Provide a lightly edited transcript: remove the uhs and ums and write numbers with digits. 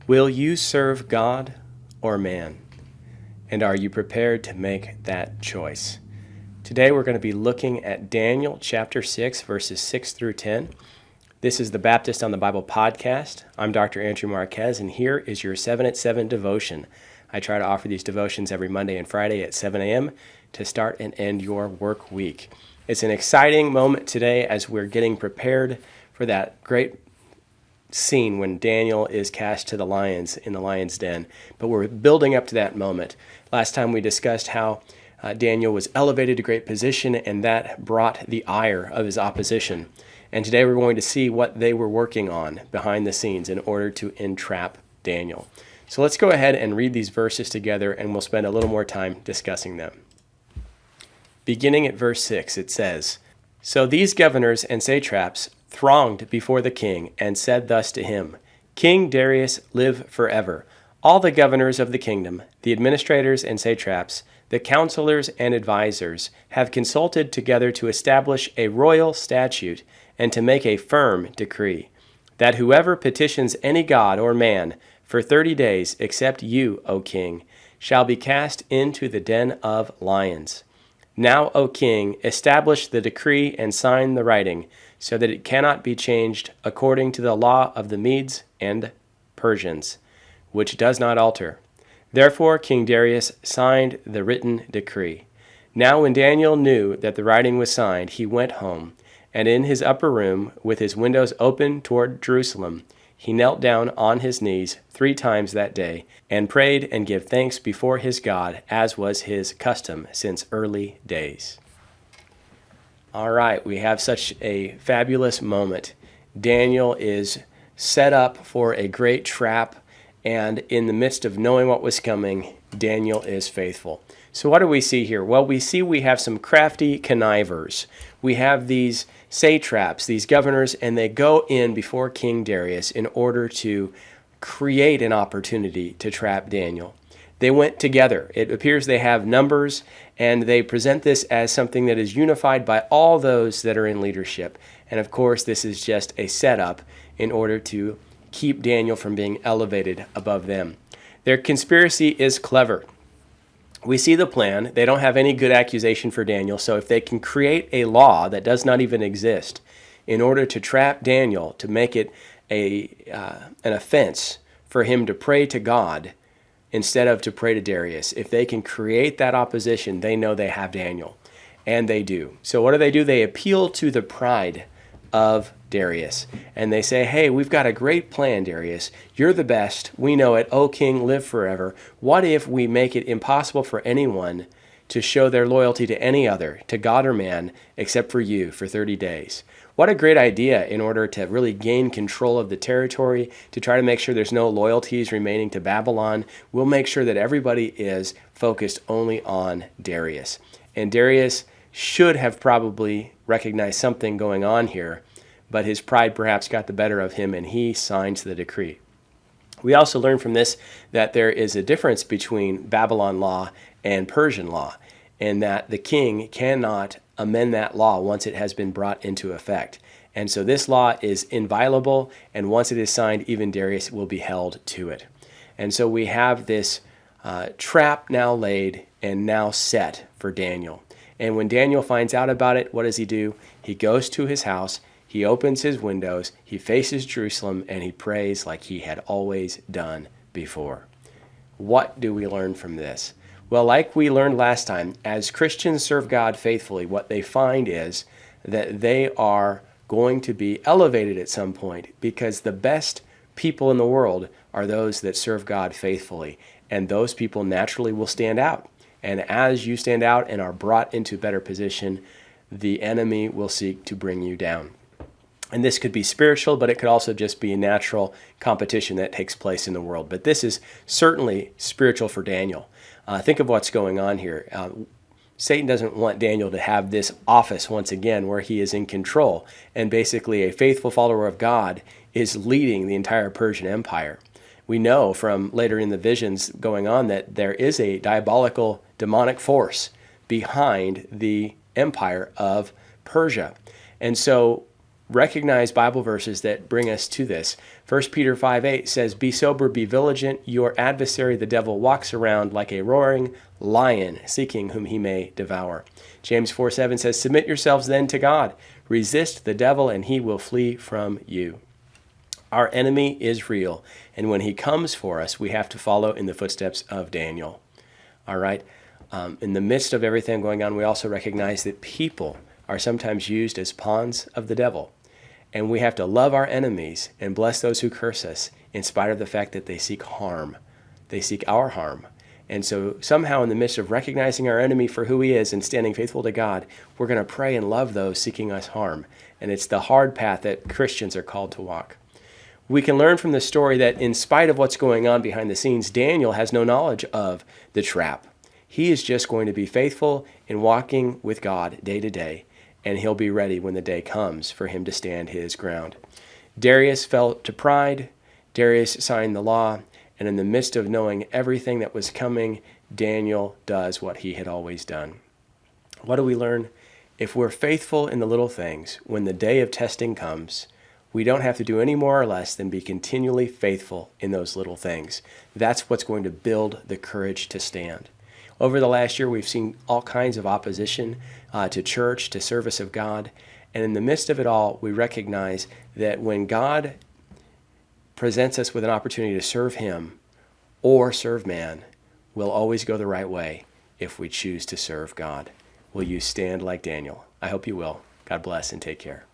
Will you serve God or man? And are you prepared to make that choice? Today we're going to be looking at Daniel chapter 6, verses 6 through 10. This is the Baptist on the Bible podcast. I'm Dr. Andrew Marquez, and here is your 7 at 7 devotion. I try to offer these devotions every Monday and Friday at 7 a.m. to start and end your work week. It's an exciting moment today as we're getting prepared for that great scene when Daniel is cast to the lions in the lion's den. But we're building up to that moment. Last time we discussed how Daniel was elevated to great position, and that brought the ire of his opposition. And today we're going to see what they were working on behind the scenes in order to entrap Daniel. So let's go ahead and read these verses together, and we'll spend a little more time discussing them. Beginning at verse 6, it says, "So these governors and satraps thronged before the king and said thus to him, 'King Darius, live forever. All the governors of the kingdom, the administrators and satraps, the counselors and advisers have consulted together to establish a royal statute and to make a firm decree, that whoever petitions any god or man for 30 days, except you, O king, shall be cast into the den of lions. Now, O king, establish the decree and sign the writing, so that it cannot be changed according to the law of the Medes and Persians, which does not alter.' Therefore King Darius signed the written decree. Now when Daniel knew that the writing was signed, he went home, and in his upper room, with his windows open toward Jerusalem, he knelt down on his knees 3 times that day, and prayed and gave thanks before his God, as was his custom since early days." All right, we have such a fabulous moment. Daniel is set up for a great trap, and in the midst of knowing what was coming, Daniel is faithful. So what do we see here? Well, we have some crafty connivers. We have these satraps, these governors, and they go in before King Darius in order to create an opportunity to trap Daniel. They went together. It appears they have numbers, and they present this as something that is unified by all those that are in leadership. And of course, this is just a setup in order to keep Daniel from being elevated above them. Their conspiracy is clever. We see the plan. They don't have any good accusation for Daniel, so if they can create a law that does not even exist in order to trap Daniel, to make it an offense for him to pray to God instead of to pray to Darius, if they can create that opposition, they know they have Daniel, and they do. So what do? They appeal to the pride of Darius, and they say, "Hey, we've got a great plan, Darius. You're the best. We know it. O king, live forever. What if we make it impossible for anyone to show their loyalty to any other, to God or man, except for you for 30 days? What a great idea in order to really gain control of the territory, to try to make sure there's no loyalties remaining to Babylon. We'll make sure that everybody is focused only on Darius." And Darius should have probably recognized something going on here, but his pride perhaps got the better of him, and he signs the decree. We also learn from this that there is a difference between Babylon law and Persian law, and that the king cannot amend that law once it has been brought into effect. And so this law is inviolable, and once it is signed, even Darius will be held to it. And so we have this trap now laid and now set for Daniel. And when Daniel finds out about it, what does he do? He goes to his house, he opens his windows, he faces Jerusalem, and he prays like he had always done before. What do we learn from this? Well, like we learned last time, as Christians serve God faithfully, what they find is that they are going to be elevated at some point, because the best people in the world are those that serve God faithfully, and those people naturally will stand out. And as you stand out and are brought into better position, the enemy will seek to bring you down. And this could be spiritual, but it could also just be a natural competition that takes place in the world. But this is certainly spiritual for Daniel. Think of what's going on here. Satan doesn't want Daniel to have this office once again where he is in control, and basically a faithful follower of God is leading the entire Persian Empire. We know from later in the visions going on that there is a diabolical, demonic force behind the empire of Persia. And so recognize Bible verses that bring us to this. 1 Peter 5:8 says, "Be sober, be vigilant. Your adversary, the devil, walks around like a roaring lion, seeking whom he may devour." James 4:7 says, "Submit yourselves then to God. Resist the devil, and he will flee from you." Our enemy is real, and when he comes for us, we have to follow in the footsteps of Daniel. All right? In the midst of everything going on, we also recognize that people are sometimes used as pawns of the devil. And we have to love our enemies and bless those who curse us in spite of the fact that they seek harm. They seek our harm. And so somehow in the midst of recognizing our enemy for who he is and standing faithful to God, we're going to pray and love those seeking us harm. And it's the hard path that Christians are called to walk. We can learn from the story that in spite of what's going on behind the scenes, Daniel has no knowledge of the trap. He is just going to be faithful in walking with God day to day, and he'll be ready when the day comes for him to stand his ground. Darius fell to pride. Darius signed the law, and in the midst of knowing everything that was coming, Daniel does what he had always done. What do we learn? If we're faithful in the little things, when the day of testing comes, we don't have to do any more or less than be continually faithful in those little things. That's what's going to build the courage to stand. Over the last year, we've seen all kinds of opposition to church, to service of God. And in the midst of it all, we recognize that when God presents us with an opportunity to serve him or serve man, we'll always go the right way if we choose to serve God. Will you stand like Daniel? I hope you will. God bless and take care.